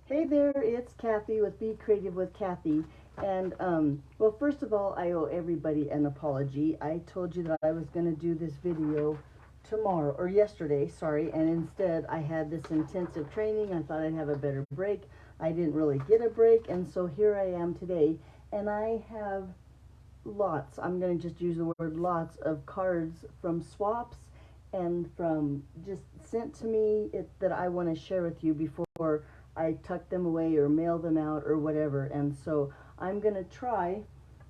Hey there, it's Kathy with Be Creative with Kathy. And well, first of all, I owe everybody an apology. I told you that I was going to do this video tomorrow, or yesterday, sorry, and instead I had this intensive training. I thought I'd have a better break. I didn't really get a break, and so here I am today, and I have lots, I'm going to just use the word lots of cards from swaps and from just sent to me that I want to share with you before I tuck them away or mail them out or whatever. And so I'm going to try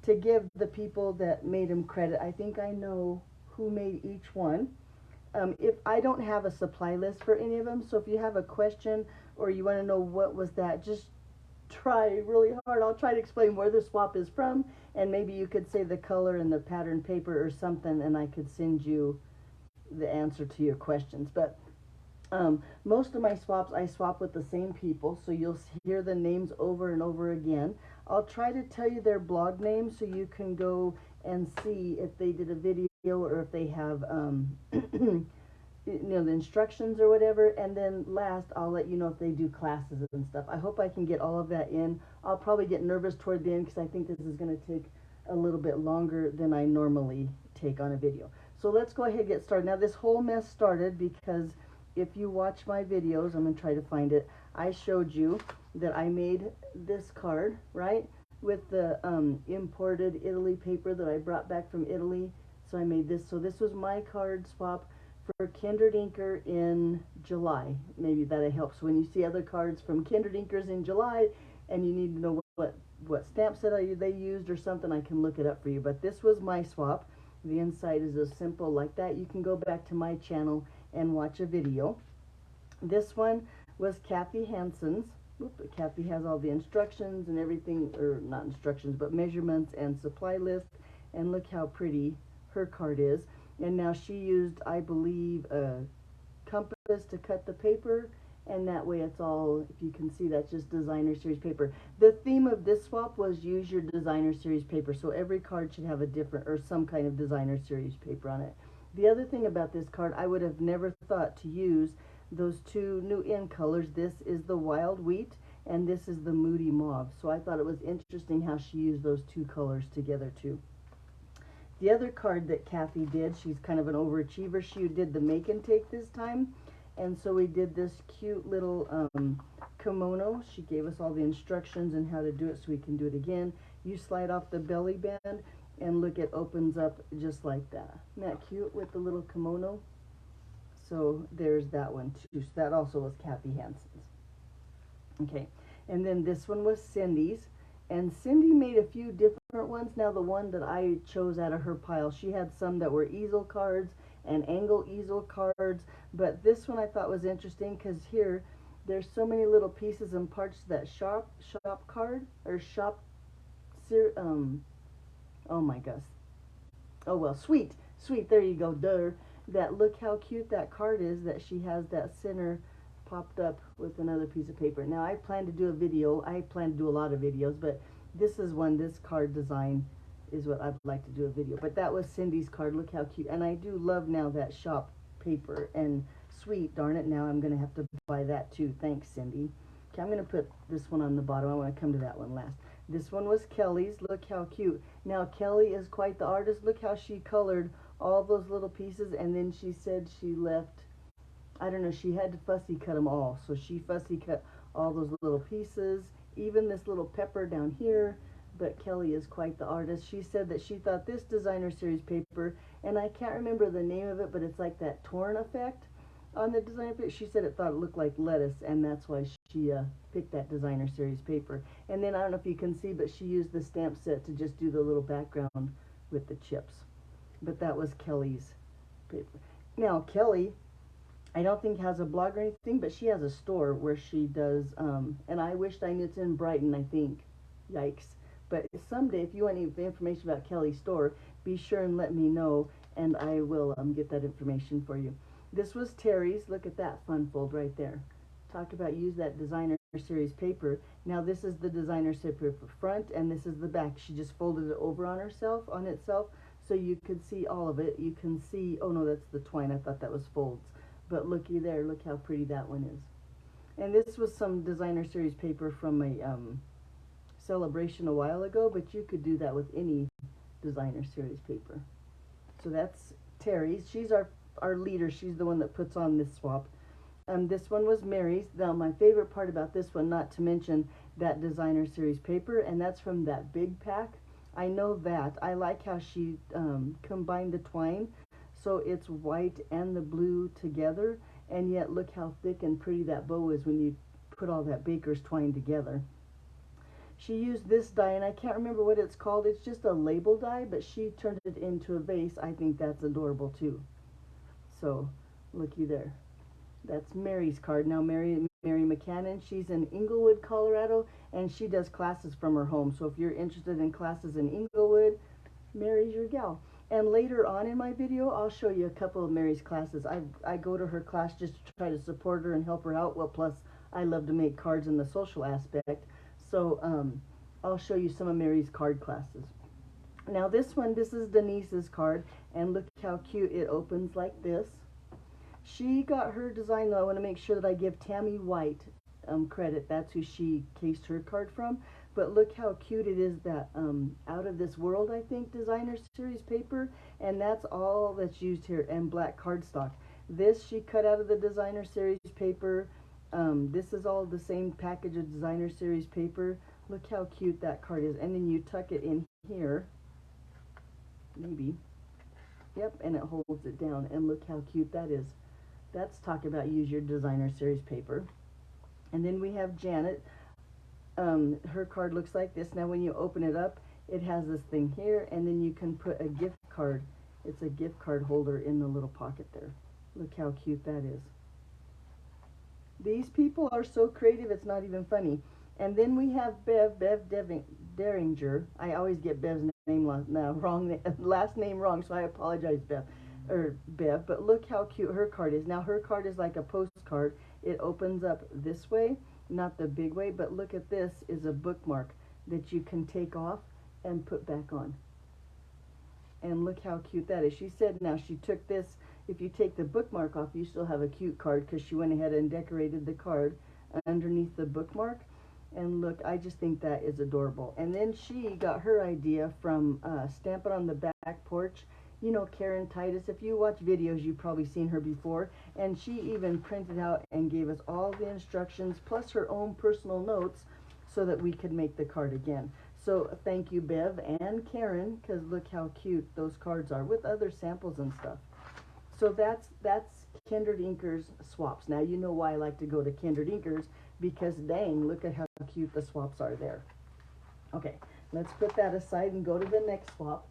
to give the people that made them credit. I think I know who made each one. If I don't have a supply list for any of them, so if you have a question or you want to know what was that, just try really hard. I'll try to explain where the swap is from, and maybe you could say the color and the pattern paper or something, and I could send you the answer to your questions. But most of my swaps, I swap with the same people, so you'll hear the names over and over again. I'll try to tell you their blog names so you can go and see if they did a video or if they have the instructions or whatever. And then last, I'll let you know if they do classes and stuff. I hope I can get all of that in. I'll probably get nervous toward the end because I think this is going to take a little bit longer than I normally take on a video. So let's go ahead and get started. Now this whole mess started because if you watch my videos, I'm going to try to find it, I showed you that I made this card, right, with the imported Italy paper that I brought back from Italy. So I made this. So this was my card swap for Kindred Inker in July. Maybe that helps. When you see other cards from Kindred Inkers in July and you need to know what stamp set they used or something, I can look it up for you. But this was my swap. The inside is as simple like that. You can go back to my channel and watch a video. This one was Kathy Hansen's. Kathy has all the instructions and everything, or not instructions, but measurements and supply list. And look how pretty her card is. And now she used, I believe, a compass to cut the paper, and that way it's all, if you can see, that's just designer series paper. The theme of this swap was use your designer series paper, so every card should have a different or some kind of designer series paper on it. The other thing about this card, I would have never thought to use those two new in colors. This is the Wild Wheat and this is the Moody Mauve. So I thought it was interesting how she used those two colors together too. The other card that Kathy did, she's kind of an overachiever, she did the make and take this time. And so we did this cute little kimono. She gave us all the instructions and how to do it so we can do it again. You slide off the belly band and look, it opens up just like that. Isn't that cute with the little kimono? So there's that one too. So that also was Kathy Hansen's. Okay, and then this one was Cindy's. And Cindy made a few different ones. Now the one that I chose out of her pile, she had some that were easel cards and angle easel cards. But this one I thought was interesting because here there's so many little pieces and parts that shop card or shop oh my gosh. Oh well, sweet, there you go, duh. That, look how cute that card is, that she has that center popped up with another piece of paper. Now I plan to do a video, I plan to do a lot of videos, but this is one, this card design is what I'd like to do a video. But that was Cindy's card, look how cute. And I do love now that shop paper, and sweet, darn it, now I'm going to have to buy that too. Thanks, Cindy. Okay, I'm going to put this one on the bottom. I want to come to that one last. This one was Kelly's. Look how cute. Now Kelly is quite the artist. Look how she colored all those little pieces, and then she said she left, I don't know, she had to fussy cut them all. So she fussy cut all those little pieces, even this little pepper down here. But Kelly is quite the artist. She said that she thought this designer series paper, and I can't remember the name of it, but it's like that torn effect on the designer paper. She said it thought it looked like lettuce, and that's why she picked that designer series paper. And then I don't know if you can see, but she used the stamp set to just do the little background with the chips. But that was Kelly's paper. Now Kelly, I don't think has a blog or anything, but she has a store where she does, and I wished I knew, it's in Brighton, I think. Yikes. But someday, if you want any information about Kelly's store, be sure and let me know, and I will get that information for you. This was Terry's. Look at that fun fold right there. Talk about use that designer series paper. Now this is the designer series paper front, and this is the back. She just folded it over on itself, so you could see all of it. You can see, oh no, that's the twine. I thought that was folds. But looky there, look how pretty that one is. And this was some designer series paper from a celebration a while ago, but you could do that with any designer series paper. So that's Terry's. She's our leader. She's the one that puts on this swap. This one was Mary's. Now, my favorite part about this one, not to mention that designer series paper, and that's from that big pack. I know that. I like how she combined the twine, so it's white and the blue together, and yet look how thick and pretty that bow is when you put all that baker's twine together. She used this die, and I can't remember what it's called. It's just a label die, but she turned it into a vase. I think that's adorable too. So, looky there. That's Mary's card. Now, Mary McCannon, she's in Inglewood, Colorado, and she does classes from her home. So if you're interested in classes in Inglewood, Mary's your gal. And later on in my video, I'll show you a couple of Mary's classes. I go to her class just to try to support her and help her out. Well, plus I love to make cards in the social aspect. So I'll show you some of Mary's card classes. Now this one, this is Denise's card, and look how cute it opens like this. She got her design, though. I want to make sure that I give Tammy White credit. That's who she cased her card from. But look how cute it is, that Out of This World, I think, designer series paper. And that's all that's used here, and black cardstock. This she cut out of the designer series paper. This is all the same package of designer series paper. Look how cute that card is. And then you tuck it in here. Maybe. Yep, and it holds it down. And look how cute that is. That's talk about use your designer series paper. And then we have Janet. Her card looks like this. Now when you open it up, it has this thing here, and then you can put a gift card. It's a gift card holder in the little pocket there. Look how cute that is. These people are so creative, it's not even funny. And then we have Bev Deringer. I always get Bev's name wrong, last name wrong, so I apologize, Bev. But look how cute her card is. Now her card is like a postcard. It opens up this way, not the big way, but look at this is a bookmark that you can take off and put back on. And look how cute that is. She said now she took this, if you take the bookmark off, you still have a cute card, because she went ahead and decorated the card underneath the bookmark. And look, I just think that is adorable. And then she got her idea from Stamp It on the Back Porch. You know Karen Titus, if you watch videos, you've probably seen her before. And she even printed out and gave us all the instructions, plus her own personal notes, so that we could make the card again. So thank you, Bev and Karen, because look how cute those cards are, with other samples and stuff. So that's Kindred Inkers swaps. Now you know why I like to go to Kindred Inkers, because dang, look at how cute the swaps are there. Okay, let's put that aside and go to the next swap.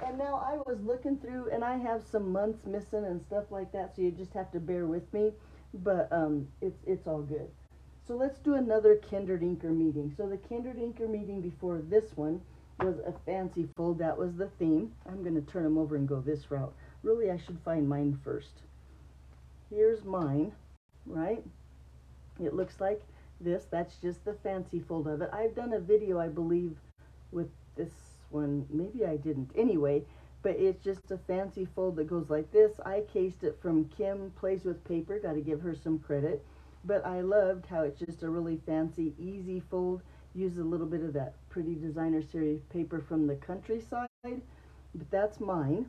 And now I was looking through, and I have some months missing and stuff like that, so you just have to bear with me. But it's all good. So let's do another Kindred Inker meeting. So the Kindred Inker meeting before this one was a fancy fold. That was the theme. I'm going to turn them over and go this route. Really, I should find mine first. Here's mine, right? It looks like this. That's just the fancy fold of it. I've done a video, I believe, with this one. Maybe I didn't. Anyway, but it's just a fancy fold that goes like this. I cased it from Kim Plays With Paper. Got to give her some credit. But I loved how it's just a really fancy, easy fold. Use a little bit of that pretty designer series paper from the Countryside. But that's mine.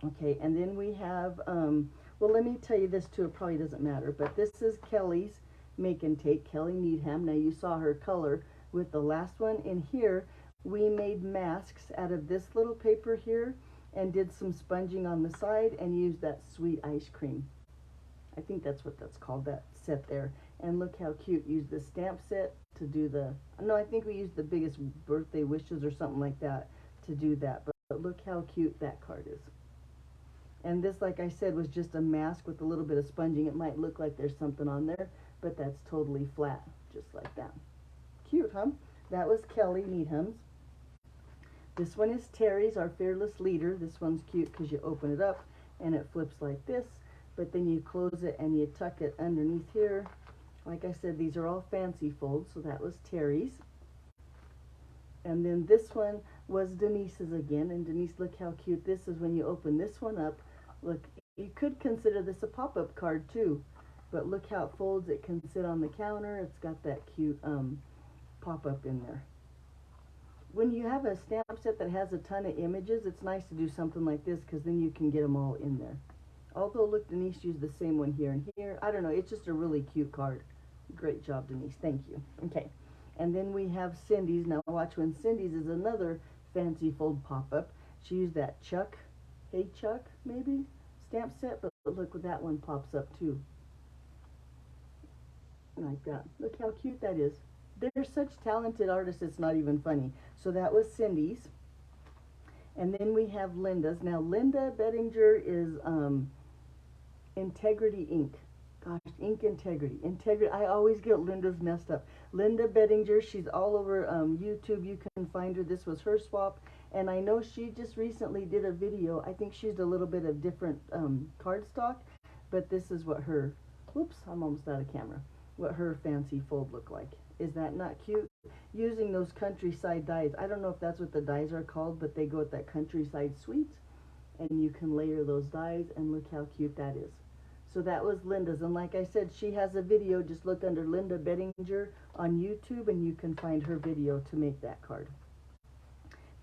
Okay, and then we have, well, let me tell you this too. It probably doesn't matter. But this is Kelly's Make and Take, Kelly Needham. Now you saw her color with the last one. In here, we made masks out of this little paper here and did some sponging on the side and used that sweet ice cream. I think that's what that's called, that set there. And look how cute. Use the stamp set to do the, no, I think we used the biggest birthday wishes or something like that to do that. But look how cute that card is. And this, like I said, was just a mask with a little bit of sponging. It might look like there's something on there, but that's totally flat, just like that. Cute, huh? That was Kelly Needham's. This one is Terry's, our fearless leader. This one's cute because you open it up and it flips like this, but then you close it and you tuck it underneath here. Like I said, these are all fancy folds, so that was Terry's. And then this one was Denise's again. And Denise, look how cute this is when you open this one up. Look, you could consider this a pop-up card too. But look how it folds. It can sit on the counter. It's got that cute pop-up in there. When you have a stamp set that has a ton of images, it's nice to do something like this because then you can get them all in there. Although, look, Denise used the same one here and here. I don't know. It's just a really cute card. Great job, Denise. Thank you. Okay. And then we have Cindy's. Now, watch, when Cindy's is another fancy fold pop-up. She used that Chuck, Hey Chuck, maybe, stamp set. But look, that one pops up, too. Like that. Look how cute that is. They're such talented artists, it's not even funny. So that was Cindy's. And then we have Linda's. Now, Linda Bettinger is Integrity Ink. Gosh, Ink Integrity. Integrity. I always get Linda's messed up. Linda Bettinger, she's all over YouTube. You can find her. This was her swap. And I know she just recently did a video. I think she's a little bit of different cardstock. But this is what her, whoops, I'm almost out of camera. What her fancy fold looked like. Is that not cute? Using those countryside dies. I don't know if that's what the dies are called, but they go with that countryside sweets. And you can layer those dies, and look how cute that is. So that was Linda's. And like I said, she has a video. Just look under Linda Bettinger on YouTube, and you can find her video to make that card.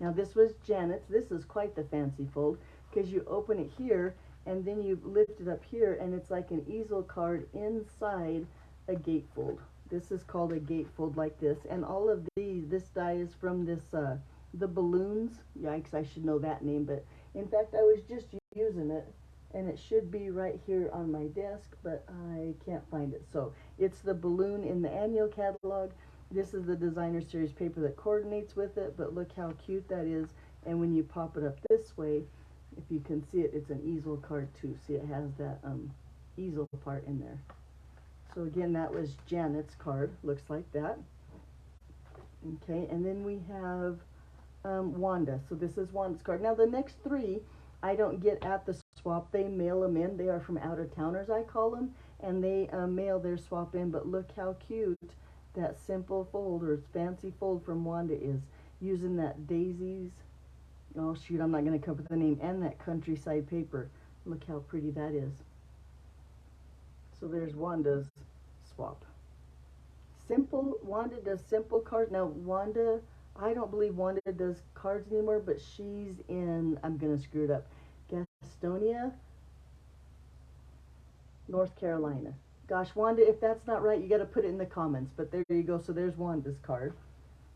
Now this was Janet's. This is quite the fancy fold, because you open it here, and then you lift it up here, and it's like an easel card inside a gatefold. This is called a gatefold like this. And all of these, this die is from this, the balloons. Yikes, I should know that name. But in fact, I was just using it. And it should be right here on my desk, but I can't find it. So it's the balloon in the annual catalog. This is the designer series paper that coordinates with it. But look how cute that is. And when you pop it up this way, if you can see it, it's an easel card too. See, it has that easel part in there. So again, that was Janet's card. Looks like that. Okay, and then we have Wanda. So this is Wanda's card. Now the next three, I don't get at the swap. They mail them in. They are from out-of-towners, I call them. And they mail their swap in. But look how cute that simple fold or fancy fold from Wanda is. Using that Daisies. Oh shoot, I'm not going to come up with the name. And that countryside paper. Look how pretty that is. So there's Wanda's swap. Simple, Wanda does simple cards. Now Wanda, I don't believe Wanda does cards anymore, but she's in, I'm going to screw it up, Gastonia, North Carolina. Gosh, Wanda, if that's not right, you got to put it in the comments. But there you go. So there's Wanda's card.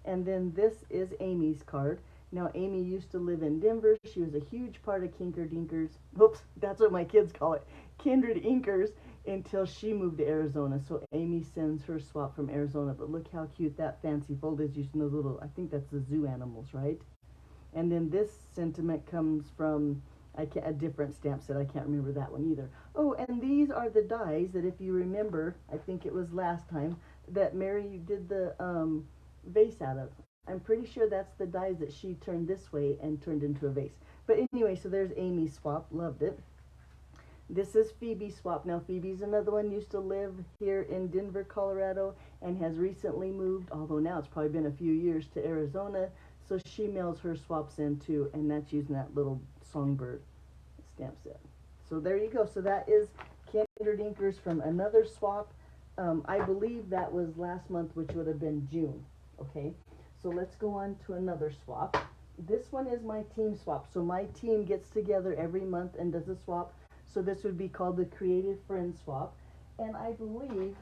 And then this is Amy's card. Now, Amy used to live in Denver. She was a huge part of Kinker Dinkers. Oops, that's what my kids call it. Kindred Inkers, until she moved to Arizona. So Amy sends her swap from Arizona. But look how cute that fancy fold is using those little, I think that's the zoo animals, right? And then this sentiment comes from a different stamp set. I can't remember that one either. Oh, and these are the dies that, if you remember, I think it was last time, that Mary did the vase out of. I'm pretty sure that's the dies that she turned this way and turned into a vase. But anyway, so there's Amy's swap. Loved it. This is Phoebe's swap. Now, Phoebe's another one, used to live here in Denver, Colorado, and has recently moved, although now it's probably been a few years, to Arizona. So she mails her swaps in too, and that's using that little songbird stamp set. So there you go. So that is Kindred Inkers from another swap. I believe that was last month, which would have been June. Okay, so let's go on to another swap. This one is my team swap. So my team gets together every month and does a swap. So this would be called the Creative Friends swap. And I believe,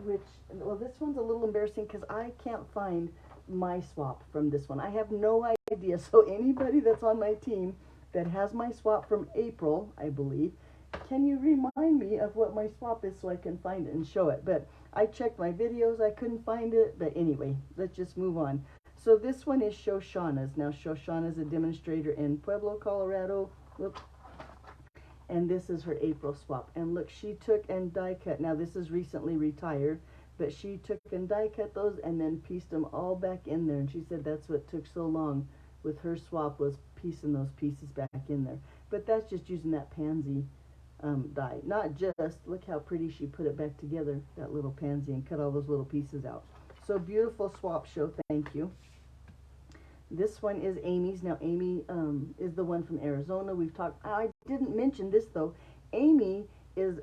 well, this one's a little embarrassing because I can't find my swap from this one. I have no idea. So anybody that's on my team that has my swap from April, I believe, can you remind me of what my swap is so I can find it and show it? But I checked my videos, I couldn't find it. But anyway, let's just move on. So this one is Shoshana's. Now Shoshana's a demonstrator in Pueblo, Colorado. Whoops. And this is her April swap. And look, she took and die cut. Now this is recently retired, but she took and die cut those and then pieced them all back in there. And she said that's what took so long with her swap, was piecing those pieces back in there. But that's just using that pansy die. Not just, look how pretty she put it back together, that little pansy, and cut all those little pieces out. So beautiful swap show, thank you. This one is Amy's. Now Amy is the one from Arizona. We've talked, I didn't mention this though. Amy is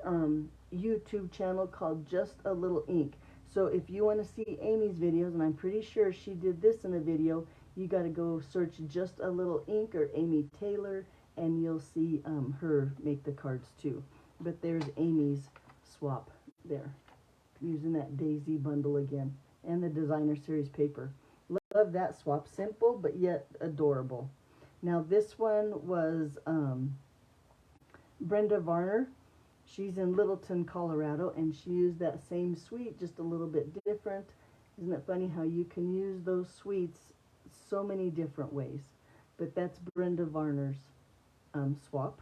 YouTube channel called Just a Little Ink. So if you want to see Amy's videos, and I'm pretty sure she did this in a video, you got to go search Just a Little Ink or Amy Taylor, and you'll see her make the cards too. But there's Amy's swap there, using that Daisy bundle again, and the designer series paper. Love that swap, simple but yet adorable. Now this one was Brenda Varner. She's in Littleton, Colorado, and she used that same suite, just a little bit different. Isn't it funny how you can use those suites so many different ways? But that's Brenda Varner's swap.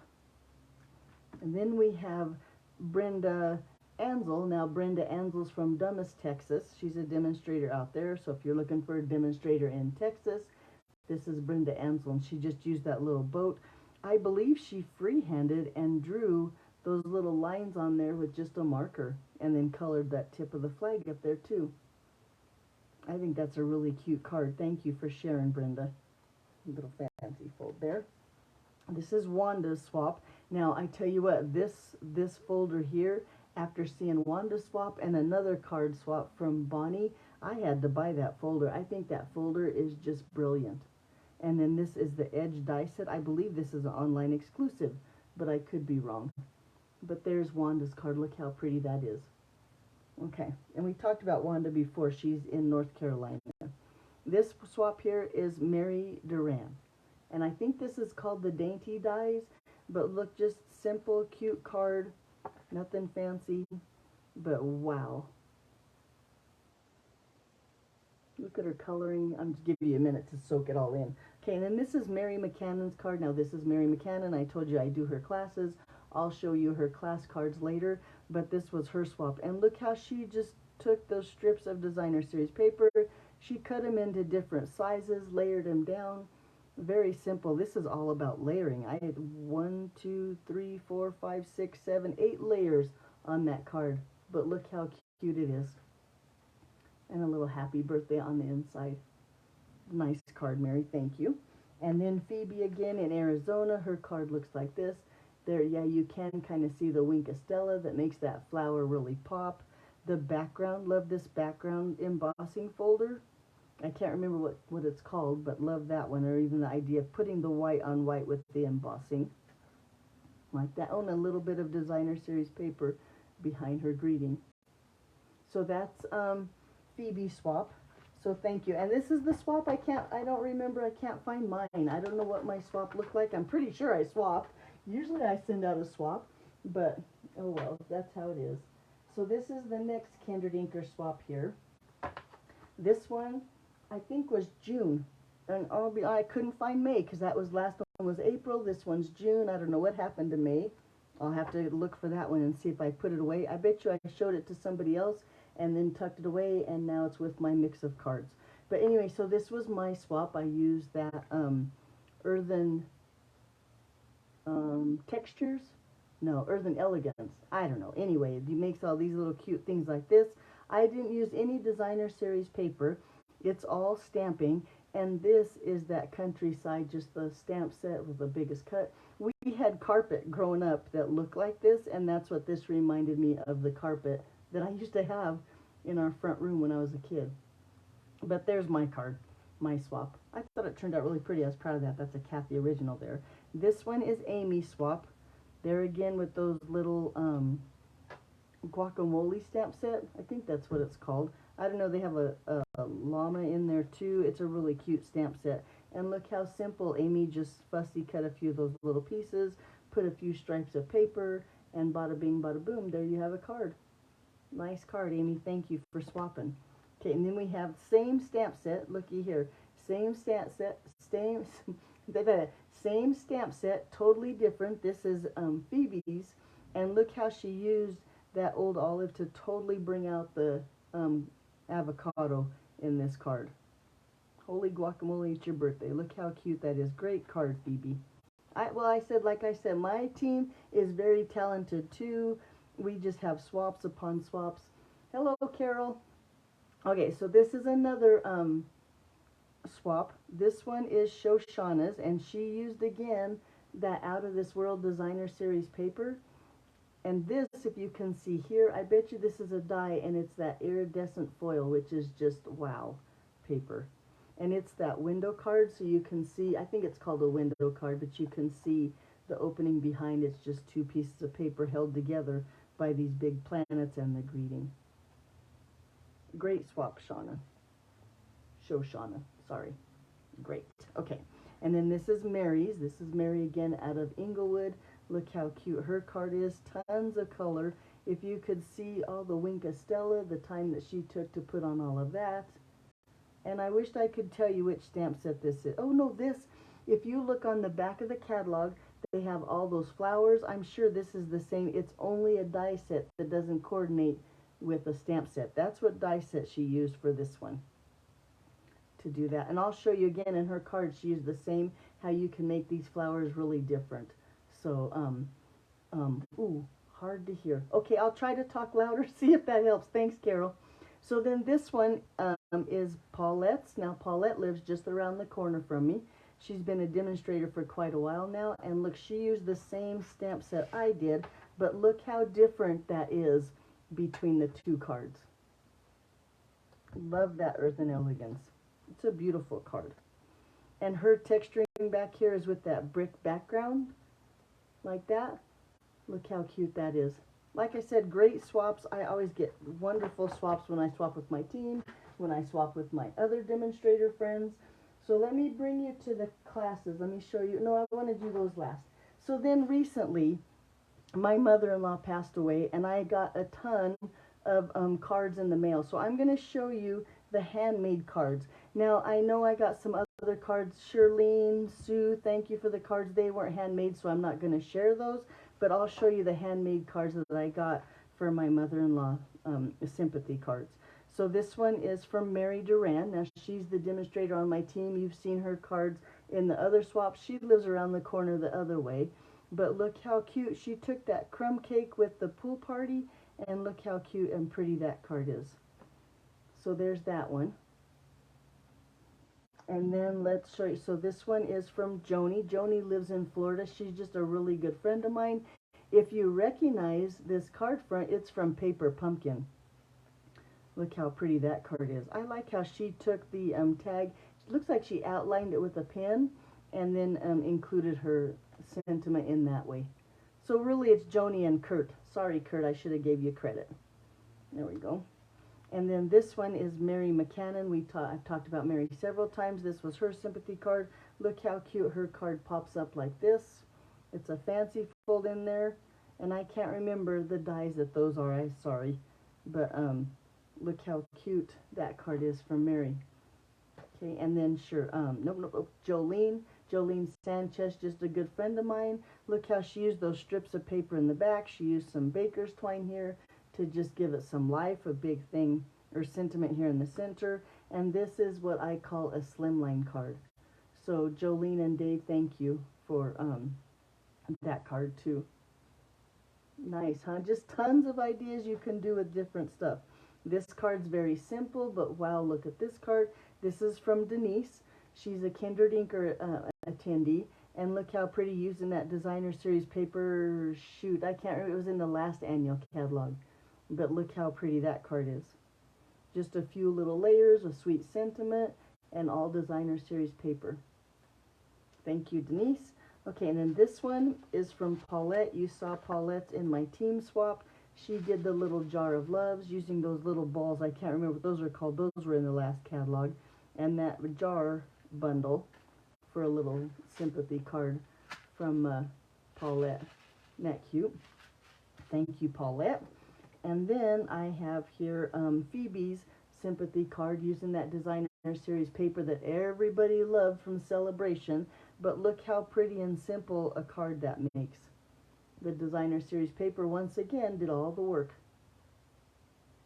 And then we have Brenda Ansel. Now Brenda Ansel's from Dumas, Texas. She's a demonstrator out there, so if you're looking for a demonstrator in Texas, this is Brenda Ansel, and she just used that little boat. I believe she freehanded and drew those little lines on there with just a marker, and then colored that tip of the flag up there too. I think that's a really cute card. Thank you for sharing, Brenda. Little fancy fold there. This is Wanda's swap. Now I tell you what, this folder here, after seeing Wanda's swap and another card swap from Bonnie, I had to buy that folder. I think that folder is just brilliant. And then this is the Edge die set. I believe this is an online exclusive, but I could be wrong. But there's Wanda's card. Look how pretty that is. Okay, and we talked about Wanda before. She's in North Carolina. This swap here is Mary Duran. And I think this is called the Dainty Dies, but look, just simple, cute card. Nothing fancy, but wow. Look at her coloring. I'm just giving you a minute to soak it all in. Okay, and then this is Mary McCannon's card. Now this is Mary McCannon. I told you I do her classes. I'll show you her class cards later, but this was her swap. And look how she just took those strips of designer series paper. She cut them into different sizes, layered them down. Very simple. This is all about layering. I had 1, 2, 3, 4, 5, 6, 7, 8 layers on that card. But look how cute it is. And a little happy birthday on the inside. Nice card, Mary. Thank you. And then Phoebe again in Arizona. Her card looks like this. There, yeah, you can kind of see the Wink of Stella that makes that flower really pop. The background, love this background embossing folder. I can't remember what it's called, but love that one, or even the idea of putting the white on white with the embossing. Like that. Oh, and a little bit of designer series paper behind her greeting. So that's Phoebe's swap. So thank you. And this is the swap. I don't remember. I can't find mine. I don't know what my swap looked like. I'm pretty sure I swapped. Usually I send out a swap, but oh well, that's how it is. So this is the next Kindred Inker swap here. This one, I think, was June. And I couldn't find May because that was last one was April. This one's June. I don't know what happened to May. I'll have to look for that one and see if I put it away. I bet you I showed it to somebody else and then tucked it away, and now it's with my mix of cards. But anyway, so this was my swap. I used that Earthen Textures. No, Earthen Elegance. I don't know. Anyway, it makes all these little cute things like this. I didn't use any designer series paper. It's all stamping. And this is that Countryside, just the stamp set with the biggest cut. We had carpet growing up that looked like this, and that's what this reminded me of, the carpet that I used to have in our front room when I was a kid. But there's my card, my swap. I thought it turned out really pretty. I was proud of that. That's a Kathy original there. This one is Amy's swap. There again with those little guacamole stamp set. I think that's what it's called. I don't know. They have a llama in there too. It's a really cute stamp set. And look how simple. Amy just fussy cut a few of those little pieces, put a few stripes of paper, and bada bing, bada boom. There you have a card. Nice card, Amy. Thank you for swapping. Okay, and then we have same stamp set. Looky here. Same stamp set. Same stamp set. Totally different. This is Phoebe's. And look how she used that old olive to totally bring out the avocado in this card. Holy guacamole, it's your birthday. Look how cute that is. Great card, Phoebe. Like I said, my team is very talented too. We just have swaps upon swaps. Hello, Carol. Okay, so this is another swap. This one is Shoshana's, and she used again that Out of This World Designer Series paper. And this, if you can see here, I bet you this is a die, and it's that iridescent foil, which is just wow paper. And it's that window card, so you can see, I think it's called a window card, but you can see the opening behind. It's just two pieces of paper held together by these big planets and the greeting. Great swap, Shauna. Shoshana, sorry. Great. Okay. And then this is Mary's. This is Mary again out of Inglewood. Look how cute her card is. Tons of color. If you could see all the Winka Stella, the time that she took to put on all of that. And I wished I could tell you which stamp set this is. Oh no, this, if you look on the back of the catalog, they have all those flowers. I'm sure this is the same. It's only a die set that doesn't coordinate with a stamp set. That's what die set she used for this one, to do that. And I'll show you again in her card, she used the same, how you can make these flowers really different. So, ooh, hard to hear. Okay, I'll try to talk louder, see if that helps. Thanks, Carol. So then this one is Paulette's. Now, Paulette lives just around the corner from me. She's been a demonstrator for quite a while now. And look, she used the same stamp set I did, but look how different that is between the two cards. Love that Earth and Elegance. It's a beautiful card. And her texturing back here is with that brick background, like that. Look how cute that is. Like I said, great swaps. I always get wonderful swaps when I swap with my team, when I swap with my other demonstrator friends. So let me bring you to the classes. Let me show you. No, I want to do those last. So then recently, my mother-in-law passed away, and I got a ton of cards in the mail. So I'm going to show you the handmade cards. Now, I know I got some other cards. Shirlene, Sue, thank you for the cards. They weren't handmade, so I'm not going to share those. But I'll show you the handmade cards that I got for my mother-in-law sympathy cards. So this one is from Mary Duran. Now, she's the demonstrator on my team. You've seen her cards in the other swaps. She lives around the corner the other way. But look how cute. She took that crumb cake with the pool party, and look how cute and pretty that card is. So there's that one. And then let's show you. So this one is from Joni. Joni lives in Florida. She's just a really good friend of mine. If you recognize this card front, it's from Paper Pumpkin. Look how pretty that card is. I like how she took the tag. It looks like she outlined it with a pen and then included her sentiment in that way. So really it's Joni and Kurt. Sorry, Kurt, I should have gave you credit. There we go. And then this one is Mary McCannon. I've talked about Mary several times. This was her sympathy card. Look how cute her card pops up like this. It's a fancy fold in there. And I can't remember the dies that those are. I'm sorry. But look how cute that card is from Mary. Okay, and then Jolene. Jolene Sanchez, just a good friend of mine. Look how she used those strips of paper in the back. She used some baker's twine here to just give it some life, a big thing or sentiment here in the center. And this is what I call a slimline card. So Jolene and Dave, thank you for that card too. Nice, huh? Just tons of ideas you can do with different stuff. This card's very simple, but wow, look at this card. This is from Denise. She's a Kindred Inker attendee. And look how pretty using that designer series paper. Shoot, I can't remember. It was in the last annual catalog. But look how pretty that card is. Just a few little layers, a sweet sentiment, and all designer series paper. Thank you, Denise. Okay, and then this one is from Paulette. You saw Paulette in my team swap. She did the little jar of loves using those little balls. I can't remember what those are called. Those were in the last catalog. And that jar bundle for a little sympathy card from Paulette. Isn't that cute? Thank you, Paulette. And then I have here Phoebe's sympathy card using that designer series paper that everybody loved from Celebration. But look how pretty and simple a card that makes. The designer series paper once again did all the work.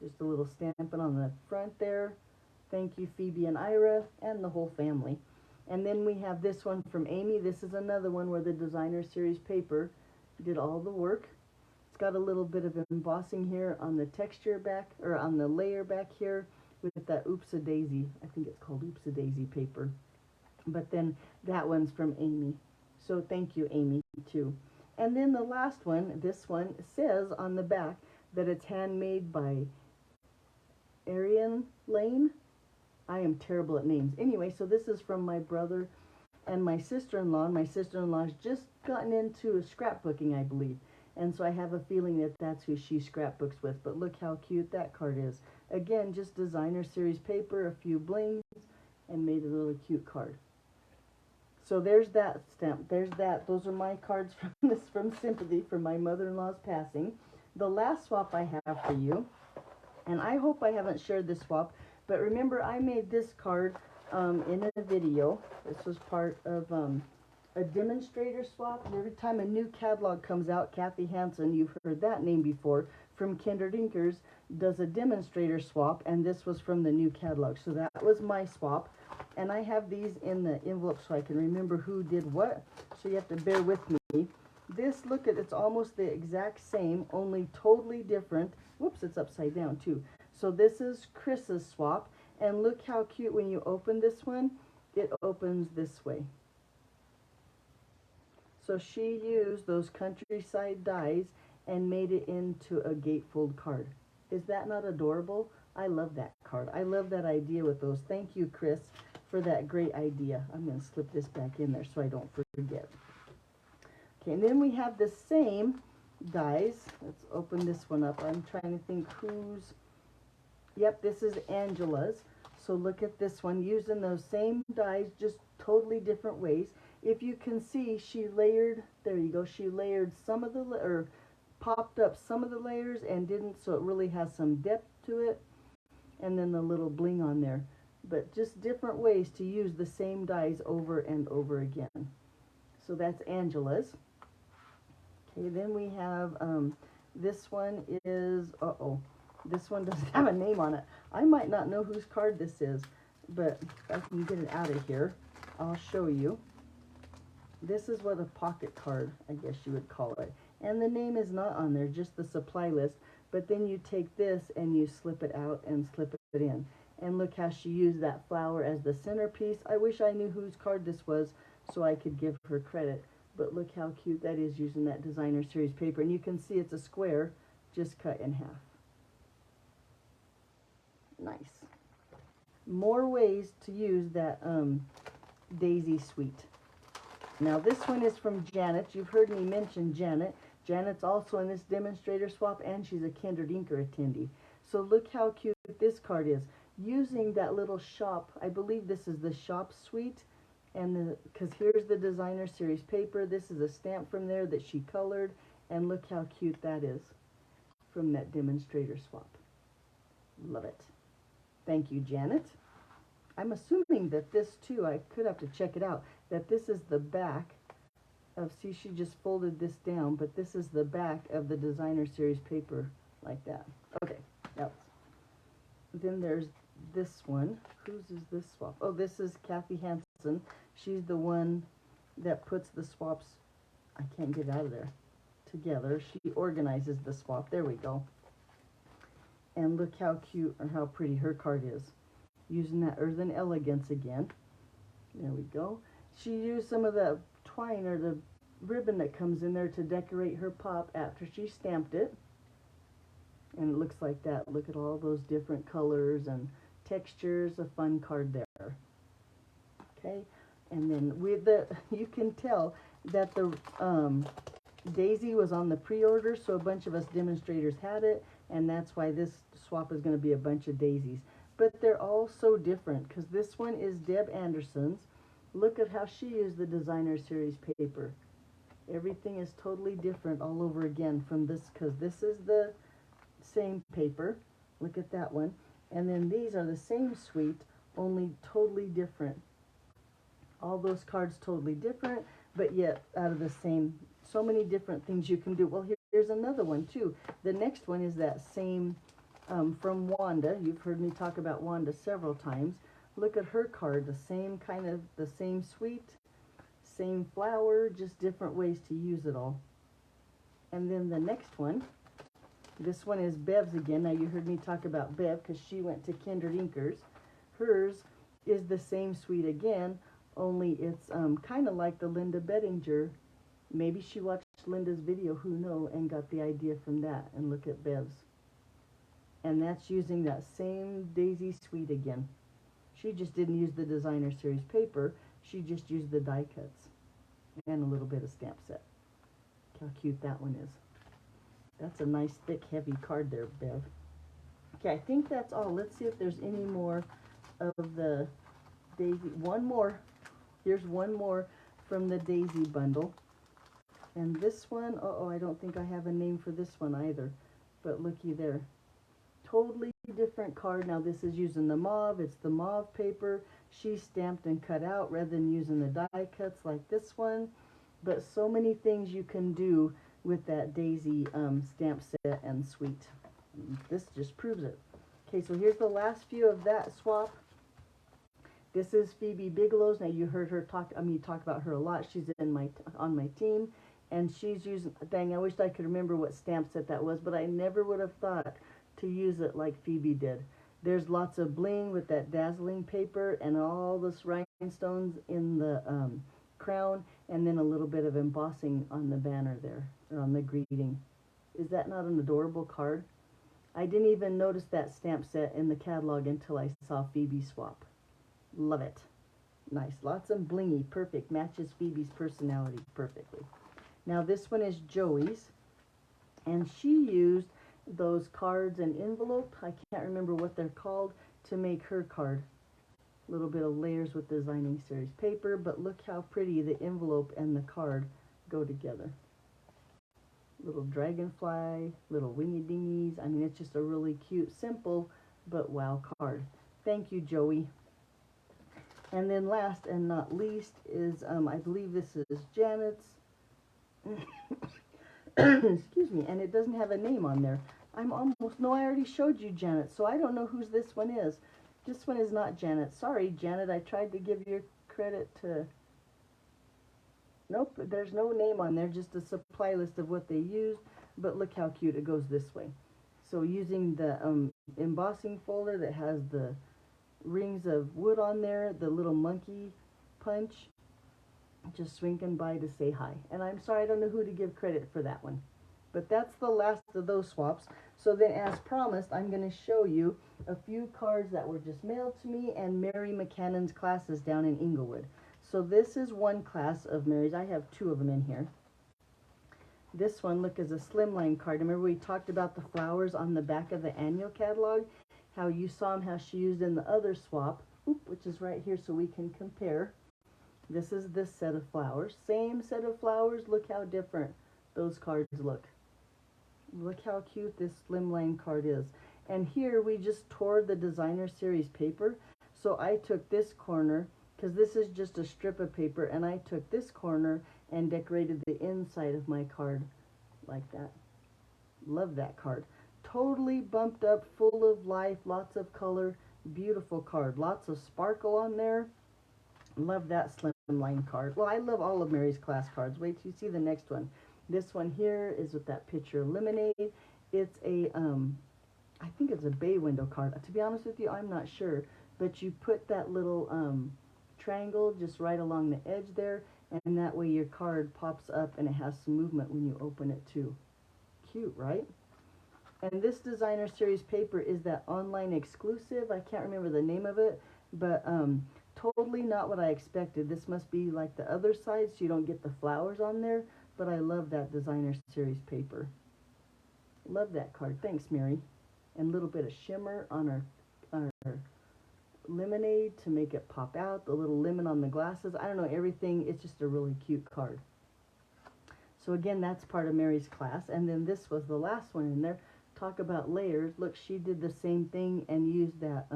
Just a little stamping on the front there. Thank you, Phoebe and Ira and the whole family. And then we have this one from Amy. This is another one where the designer series paper did all the work. It's got a little bit of embossing here on the texture back, or on the layer back here with that Oops-a-Daisy. I think it's called Oops-a-Daisy paper. But then that one's from Amy. So thank you, Amy, too. And then the last one, this one, says on the back that it's handmade by Arian Lane. I am terrible at names. Anyway, so this is from my brother and my sister-in-law. My sister-in-law's just gotten into scrapbooking, I believe. And so I have a feeling that that's who she scrapbooks with. But look how cute that card is. Again, just designer series paper, a few blings, and made a little cute card. So there's that stamp. There's that. Those are my cards from Sympathy for my mother-in-law's passing. The last swap I have for you, and I hope I haven't shared this swap, but remember I made this card in a video. This was part of a demonstrator swap. And every time a new catalog comes out, Kathy Hansen, you've heard that name before, from Kindred Inkers, does a demonstrator swap, and this was from the new catalog. So that was my swap. And I have these in the envelope so I can remember who did what. So you have to bear with me. This, look at, it's almost the exact same, only totally different. Whoops, it's upside down too. So this is Chris's swap. And look how cute when you open this one, it opens this way. So she used those countryside dies and made it into a gatefold card. Is that not adorable? I love that card. I love that idea with those. Thank you, Chris, for that great idea. I'm going to slip this back in there so I don't forget. Okay, and then we have the same dies. Let's open this one up. I'm trying to think who's... Yep, this is Angela's. So look at this one, using those same dies, just totally different ways. If you can see, she layered, there you go, she layered some of the, or popped up some of the layers and didn't, so it really has some depth to it. And then the little bling on there. But just different ways to use the same dies over and over again. So that's Angela's. Okay, then we have, this one is, this one doesn't have a name on it. I might not know whose card this is, but if I can get it out of here, I'll show you. This is what a pocket card, I guess you would call it. And the name is not on there, just the supply list. But then you take this and you slip it out and slip it in. And look how she used that flower as the centerpiece. I wish I knew whose card this was so I could give her credit. But look how cute that is using that designer series paper. And you can see it's a square just cut in half. Nice. More ways to use that Daisy Suite. Now this one is from Janet. You've heard me mention Janet. Janet's also in this demonstrator swap, and she's a Kindred Inker attendee. So look how cute this card is. Using that little shop, I believe this is the shop suite, and because here's the designer series paper. This is a stamp from there that she colored, and look how cute that is from that demonstrator swap. Love it. Thank you, Janet. I'm assuming that this too, I could have to check it out, that this is the back of, see, she just folded this down, but this is the back of the designer series paper like that. Okay, now, then there's this one. Whose is this swap? Oh, this is Kathy Hansen. She's the one that puts the swaps, I can't get out of there, together. She organizes the swap. There we go. And look how cute or how pretty her card is. Using that Earthen Elegance again. There we go. She used some of the twine or the ribbon that comes in there to decorate her pop after she stamped it. And it looks like that. Look at all those different colors and textures. A fun card there. Okay. And then with the, you can tell that the Daisy was on the pre-order, so a bunch of us demonstrators had it, and that's why this swap is going to be a bunch of daisies. But they're all so different, because this one is Deb Anderson's. Look at how she used the designer series paper. Everything is totally different all over again from this, because this is the same paper. Look at that one. And then these are the same suite, only totally different. All those cards totally different, but yet out of the same, so many different things you can do. Well, here's another one too. The next one is that same from Wanda. You've heard me talk about Wanda several times. Look at her card, the same kind of, the same suite, same flower, just different ways to use it all. And then the next one, this one is Bev's again. Now you heard me talk about Bev because she went to Kindred Inkers. Hers is the same suite again, only it's kind of like the Linda Bettinger. Maybe she watched watched Linda's video, Who Know, and got the idea from that. And look at Bev's. And that's using that same Daisy Suite again. She just didn't use the designer series paper. She just used the die cuts and a little bit of stamp set. Look how cute that one is. That's a nice, thick, heavy card there, Bev. Okay, I think that's all. Let's see if there's any more of the Daisy. One more. Here's one more from the Daisy bundle. And this one, uh-oh, I don't think I have a name for this one either. But looky there. Totally different card. Now this is using the mauve. It's the mauve paper. She stamped and cut out rather than using the die cuts like this one. But so many things you can do with that Daisy stamp set and suite. This just proves it. Okay, so here's the last few of that swap. This is Phoebe Bigelow's. Now you heard her talk about her a lot. She's on my team, and she's using, dang, I wish I could remember what stamp set that was, but I never would have thought to use it like Phoebe did. There's lots of bling with that dazzling paper and all this rhinestones in the crown, and then a little bit of embossing on the banner there, or on the greeting. Is that not an adorable card? I didn't even notice that stamp set in the catalog until I saw Phoebe swap. Love it. Nice. Lots of blingy. Perfect. Matches Phoebe's personality perfectly. Now this one is Joey's, and she used those cards and envelope, I can't remember what they're called, to make her card. A little bit of layers with designing series paper, but look how pretty the envelope and the card go together. Little dragonfly, little wingy dingies. I mean, it's just a really cute, simple, but wow card. Thank you, Joey. And then last and not least is, I believe this is Janet's. Excuse me, and it doesn't have a name on there. I already showed you Janet, so I don't know whose this one is. This one is not Janet. Sorry, Janet, I tried to give you credit to... Nope, there's no name on there, just a supply list of what they used, but look how cute it goes this way. So using the embossing folder that has the rings of wood on there, the little monkey punch, just swinging by to say hi. And I'm sorry, I don't know who to give credit for that one. But that's the last of those swaps. So then, as promised, I'm going to show you a few cards that were just mailed to me and Mary McCannon's classes down in Inglewood. So this is one class of Mary's. I have two of them in here. This one, look, is a slimline card. Remember we talked about the flowers on the back of the annual catalog? How you saw them, how she used in the other swap, which is right here so we can compare. This is this set of flowers. Same set of flowers. Look how different those cards look. Look how cute this slimline card is. And here we just tore the designer series paper. So I took this corner, because this is just a strip of paper, and I took this corner and decorated the inside of my card like that. Love that card. Totally bumped up, full of life, lots of color, beautiful card. Lots of sparkle on there. Love that slimline card. Well, I love all of Mary's class cards. Wait till you see the next one. This one here is with that picture of lemonade. It's a, I think it's a bay window card. To be honest with you, I'm not sure. But you put that little triangle just right along the edge there, and that way your card pops up and it has some movement when you open it too. Cute, right? And this designer series paper is that online exclusive. I can't remember the name of it, but totally not what I expected. This must be like the other side, so you don't get the flowers on there. But I love that designer series paper. Love that card. Thanks, Mary. And a little bit of shimmer on our lemonade to make it pop out. The little lemon on the glasses. I don't know, everything. It's just a really cute card. So again, that's part of Mary's class. And then this was the last one in there. Talk about layers. Look, she did the same thing and used that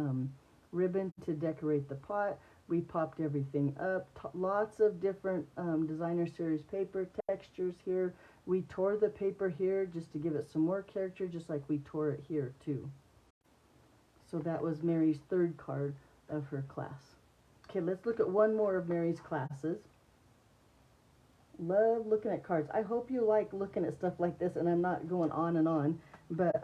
ribbon to decorate the pot. We popped everything up. Lots of different designer series paper textures here. We tore the paper here just to give it some more character, just like we tore it here too. So that was Mary's third card of her class. Okay, let's look at one more of Mary's classes. Love looking at cards. I hope you like looking at stuff like this, and I'm not going on and on, but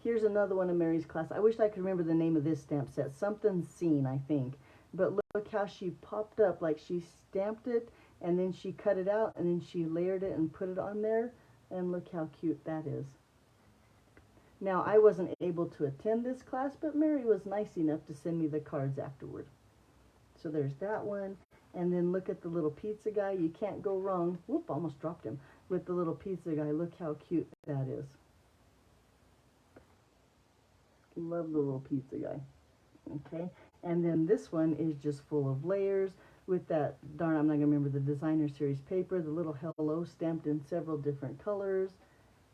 here's another one of Mary's class. I wish I could remember the name of this stamp set. Something Seen, I think. But look how she popped up, like she stamped it And then she cut it out, and then she layered it and put it on there. And look how cute that is. Now, I wasn't able to attend this class, but Mary was nice enough to send me the cards afterward. So there's that one. And then look at the little pizza guy. You can't go wrong. Whoop, almost dropped him. With the little pizza guy. Look how cute that is. Love the little pizza guy. Okay. And then this one is just full of layers with that, darn, I'm not going to remember the designer series paper. The little hello stamped in several different colors.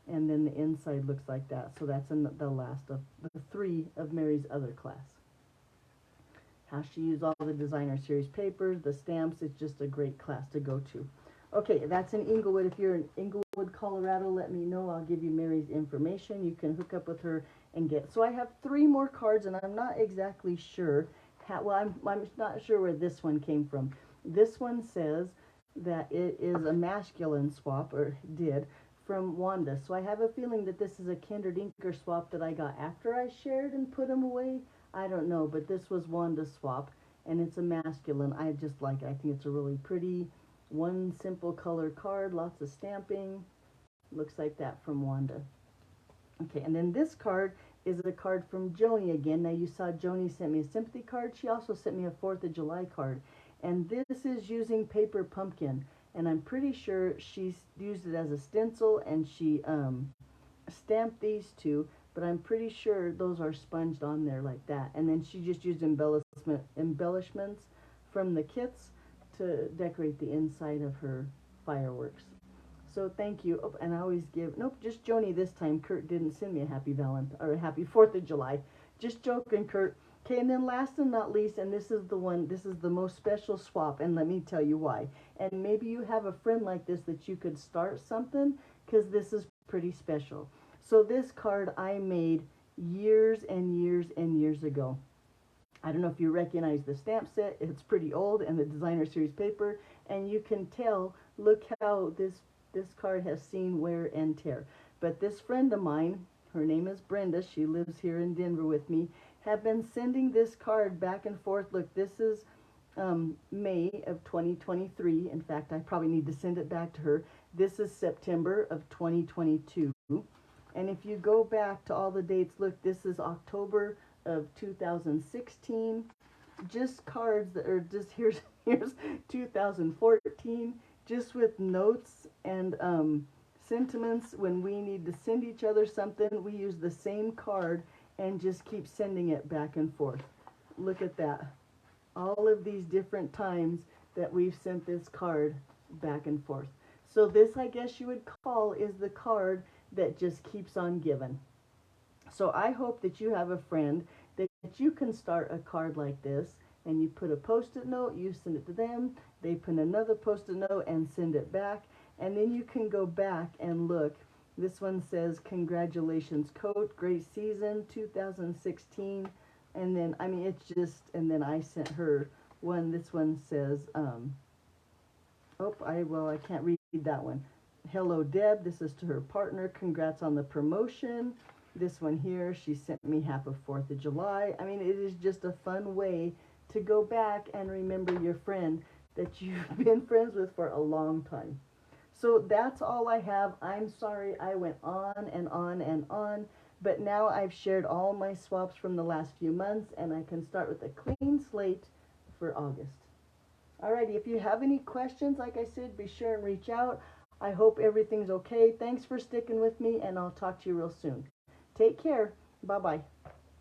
And then the inside looks like that. So that's in the last of the 3 of Mary's other class. How she used all the designer series papers, the stamps. It's just a great class to go to. Okay, that's in Englewood. If you're in Englewood, Colorado, let me know. I'll give you Mary's information. You can hook up with her and get. So I have 3 more cards, and I'm not exactly sure. I'm not sure where this one came from. This one says that it is a masculine swap, or did, from Wanda. So I have a feeling that this is a Kindred Inker swap that I got after I shared and put them away. I don't know, but this was Wanda's swap, and it's a masculine. I just like it. I think it's a really pretty, one simple color card, lots of stamping. Looks like that from Wanda. Okay, and then this card is a card from Joni again. Now you saw Joni sent me a sympathy card. She also sent me a 4th of July card. And this is using paper pumpkin. And I'm pretty sure she used it as a stencil, and she stamped these 2. But I'm pretty sure those are sponged on there like that. And then she just used embellishments from the kits to decorate the inside of her fireworks. So thank you. Oh, and I always give, nope, just Joni this time. Kurt didn't send me a happy Valentine or a happy 4th of July. Just joking, Kurt. Okay, and then last and not least, and this is the one, this is the most special swap, and let me tell you why. And maybe you have a friend like this that you could start something, because this is pretty special. So this card I made years and years and years ago. I don't know if you recognize the stamp set. It's pretty old, and the designer series paper, and you can tell, look how this card has seen wear and tear. But this friend of mine, her name is Brenda, she lives here in Denver with me, have been sending this card back and forth. Look, this is May of 2023. In fact, I probably need to send it back to her. This is September of 2022. And if you go back to all the dates, look, this is October of 2016. Just cards that are just, here's 2014, just with notes and sentiments. When we need to send each other something, we use the same card and just keep sending it back and forth. Look at that. All of these different times that we've sent this card back and forth. So this, I guess you would call, is the card that just keeps on giving. So I hope that you have a friend that you can start a card like this, and you put a post-it note, you send it to them, they put another post-it note and send it back, and then you can go back and look. This one says, congratulations, Coach, great season, 2016. And then, I mean, it's just, and then I sent her one. This one says, I can't read that one. Hello, Deb. This is to her partner. Congrats on the promotion. This one here, she sent me half of 4th of July. I mean, it is just a fun way to go back and remember your friend that you've been friends with for a long time. So that's all I have. I'm sorry I went on and on and on, but now I've shared all my swaps from the last few months, and I can start with a clean slate for August. Alrighty, if you have any questions, like I said, be sure and reach out. I hope everything's okay. Thanks for sticking with me, and I'll talk to you real soon. Take care. Bye-bye.